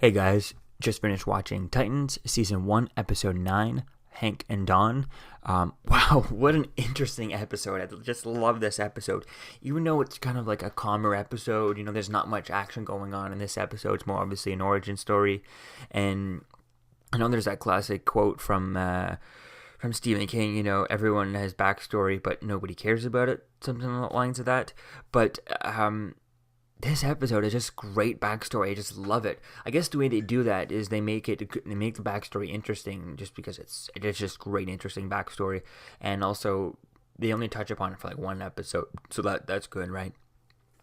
Hey guys, just finished watching Titans Season 1, Episode 9, Hank and Dawn. Wow, what an interesting episode. I just love this episode. Even though it's kind of like a calmer episode, there's not much action going on in this episode. It's more obviously an origin story. And I know there's that classic quote from Stephen King, everyone has backstory, but nobody cares about it. Something along the lines of that. But, this episode is just great backstory. I just love it. I guess the way they do that is they make the backstory interesting, just because it's just great, interesting backstory, and also they only touch upon it for like one episode, so that's good, right?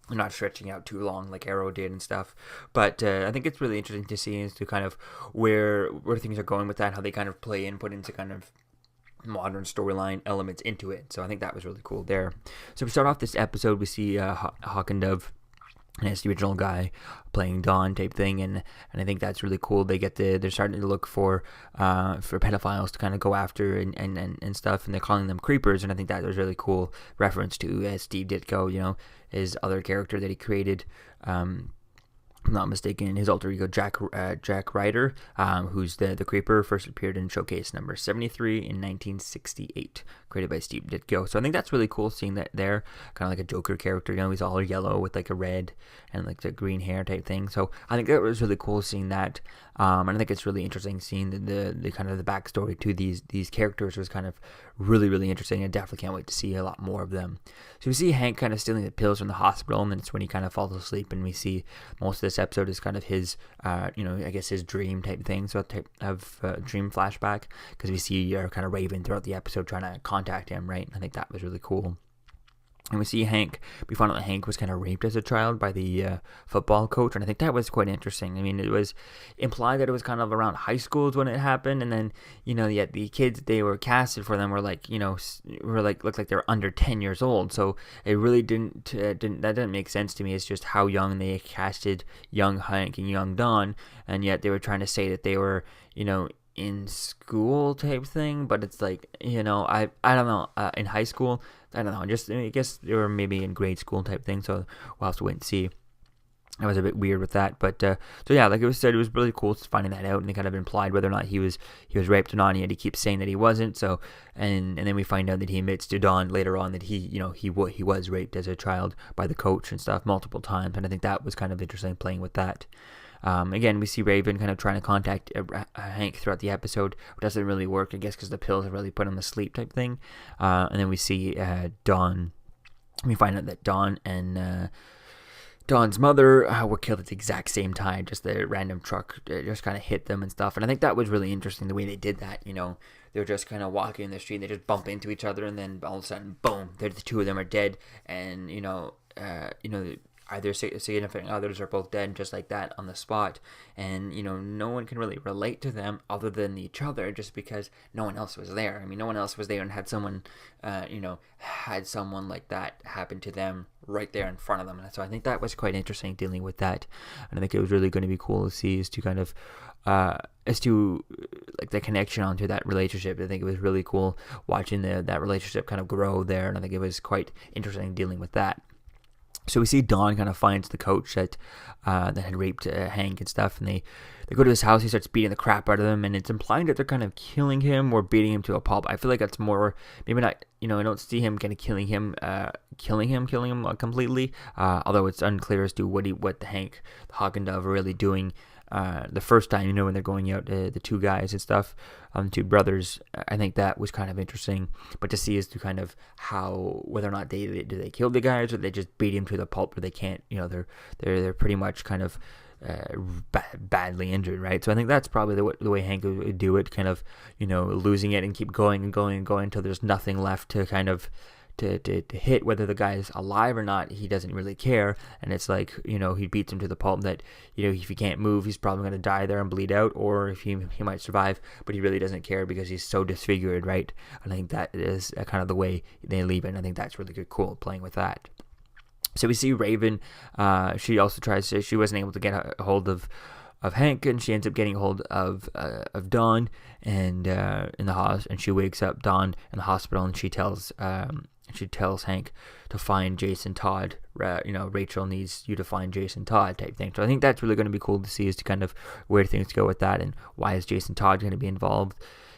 They're not stretching out too long like Arrow did and stuff. But I think it's really interesting to see as to kind of where things are going with that, how they kind of play and put into kind of modern storyline elements into it. So I think that was really cool there. So we start off this episode, we see Hawk and Dove, and it's the original guy playing Dawn type thing, and I think that's really cool. They're starting to look for pedophiles to kind of go after and stuff, and they're calling them creepers, and I think that was really cool reference to Steve Ditko, his other character that he created. I'm not mistaken, his alter ego Jack Ryder, who's the Creeper, first appeared in Showcase number 73 in 1968, created by Steve Ditko. So I think that's really cool seeing that there, kind of like a Joker character. He's all yellow with like a red and like the green hair type thing. So I think that was really cool seeing that. And I think it's really interesting seeing the kind of the backstory to these characters was kind of really, really interesting. I definitely can't wait to see a lot more of them. So we see Hank kind of stealing the pills from the hospital, and then it's when he kind of falls asleep, and we see most of this episode is kind of his, I guess his dream type thing, so a type of dream flashback, because we see kind of Raven throughout the episode trying to contact him, right? I think that was really cool. And we see Hank, we found out that Hank was kind of raped as a child by the football coach, and I think that was quite interesting. I mean, it was implied that it was kind of around high schools when it happened, and then, yet the kids they were casted for them were like, looked like they were under 10 years old, so it really that didn't make sense to me. It's just how young they casted young Hank and young Dawn, and yet they were trying to say that they were, in school type thing, but it's like, I don't know, in high school, I don't know, I guess they were maybe in grade school type thing, so we'll have to wait and see. I was a bit weird with that, but so yeah, like it was said, it was really cool finding that out, and they kind of implied whether or not he was raped or not, and yet he keeps saying that he wasn't. So and then we find out that he admits to Dawn later on that he was raped as a child by the coach and stuff multiple times, and I think that was kind of interesting playing with that. Again, we see Raven kind of trying to contact Hank throughout the episode. It doesn't really work, I guess, because the pills have really put him to sleep type thing. And then we see Dawn. We find out that Dawn and Dawn's mother were killed at the exact same time. Just the random truck just kind of hit them and stuff. And I think that was really interesting the way they did that. They were just kind of walking in the street, and they just bump into each other, and then all of a sudden, boom, the two of them are dead. And either significant others are both dead just like that on the spot, and no one can really relate to them other than each other, just because no one else was there. I mean, no one else was there and had someone had someone like that happen to them right there in front of them. And so I think that was quite interesting dealing with that, and I think it was really going to be cool to see as to kind of like the connection onto that relationship. I think it was really cool watching that relationship kind of grow there, and I think it was quite interesting dealing with that. So we see Dawn kind of finds the coach that had raped Hank and stuff, and they go to his house. He starts beating the crap out of them, and it's implying that they're kind of killing him or beating him to a pulp. I feel like that's more, maybe not, I don't see him kind of killing him completely, although it's unclear as to what the Hank, the Hawk and Dove are really doing the first time, when they're going out, the two guys and stuff, two brothers. I think that was kind of interesting, but to see as to kind of how, whether or not they kill the guys, or they just beat him to the pulp where they can't, they're pretty much kind of badly injured, right? So I think that's probably the way Hank would do it, kind of, losing it and keep going and going and going until there's nothing left to kind of to hit. Whether the guy's alive or not, he doesn't really care, and it's like, he beats him to the pulp that, if he can't move, he's probably going to die there and bleed out, or if he might survive, but he really doesn't care because he's so disfigured, right? I think that is kind of the way they leave it, and I think that's really good, cool playing with that. So we see Raven, she also she wasn't able to get a hold of Hank, and she ends up getting a hold of Dawn and in the hospital, and she wakes up Dawn in the hospital, and she tells and she tells Hank to find Jason Todd. Rachel needs you to find Jason Todd type thing. So I think that's really going to be cool to see, as to kind of where things go with that, and why is Jason Todd going to be involved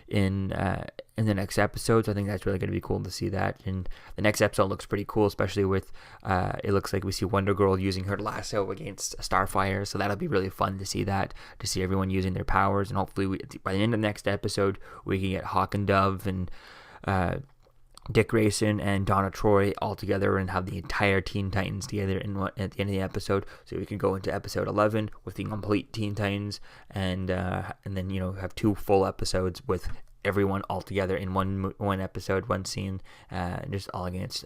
in the next episode. So I think that's really going to be cool to see that. And the next episode looks pretty cool, especially with it looks like we see Wonder Girl using her lasso against Starfire. So that'll be really fun to see that, to see everyone using their powers. And hopefully by the end of the next episode, we can get Hawk and Dove and Dick Grayson and Donna Troy all together, and have the entire Teen Titans together at the end of the episode, so we can go into episode 11 with the complete Teen Titans, and then have 2 full episodes with everyone all together in one episode, one scene, just all against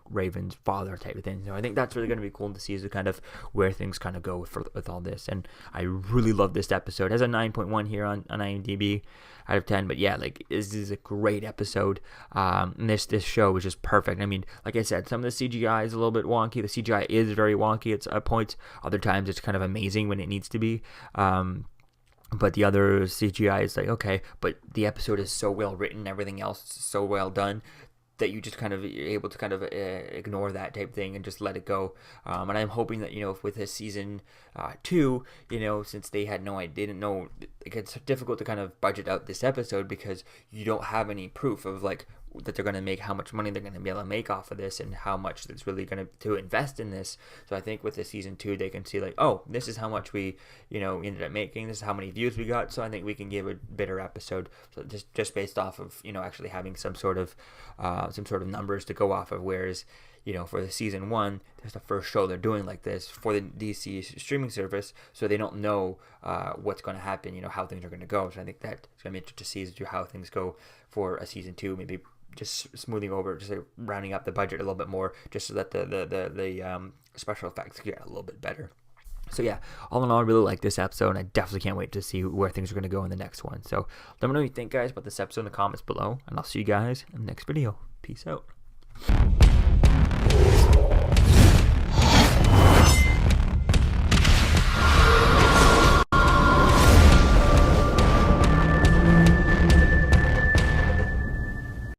Raven's father type of thing. So I think that's really going to be cool to see, as to kind of where things kind of go with all this. And I really love this episode. It has a 9.1 here on IMDb out of 10, but yeah, like, this is a great episode. And this show is just perfect. I mean, like I said, some of the CGI is a little bit wonky. The CGI is very wonky at points. Other times it's kind of amazing when it needs to be. But the other CGI is like, okay, but the episode is so well written, everything else is so well done, that you just kind of, you're able to kind of ignore that type thing and just let it go. And I'm hoping that, with this season 2, since they didn't know, it's difficult to kind of budget out this episode, because you don't have any proof of like that they're going to make, how much money they're going to be able to make off of this, and how much it's really going to invest in this. So I think with the season 2, they can see like, oh, this is how much we ended up making, this is how many views we got, so I think we can give a better episode. So just based off of actually having some sort of numbers to go off of. Whereas for the season 1, there's the first show they're doing like this for the DC streaming service, so they don't know what's going to happen, how things are going to go. So I think that's going to be interesting to see, as to how things go for a season 2, maybe just smoothing over, just like rounding up the budget a little bit more, just so that the special effects get a little bit better. So yeah, all in all, I really like this episode, and I definitely can't wait to see where things are going to go in the next one. So let me know what you think, guys, about this episode in the comments below, and I'll see you guys in the next video. Peace out.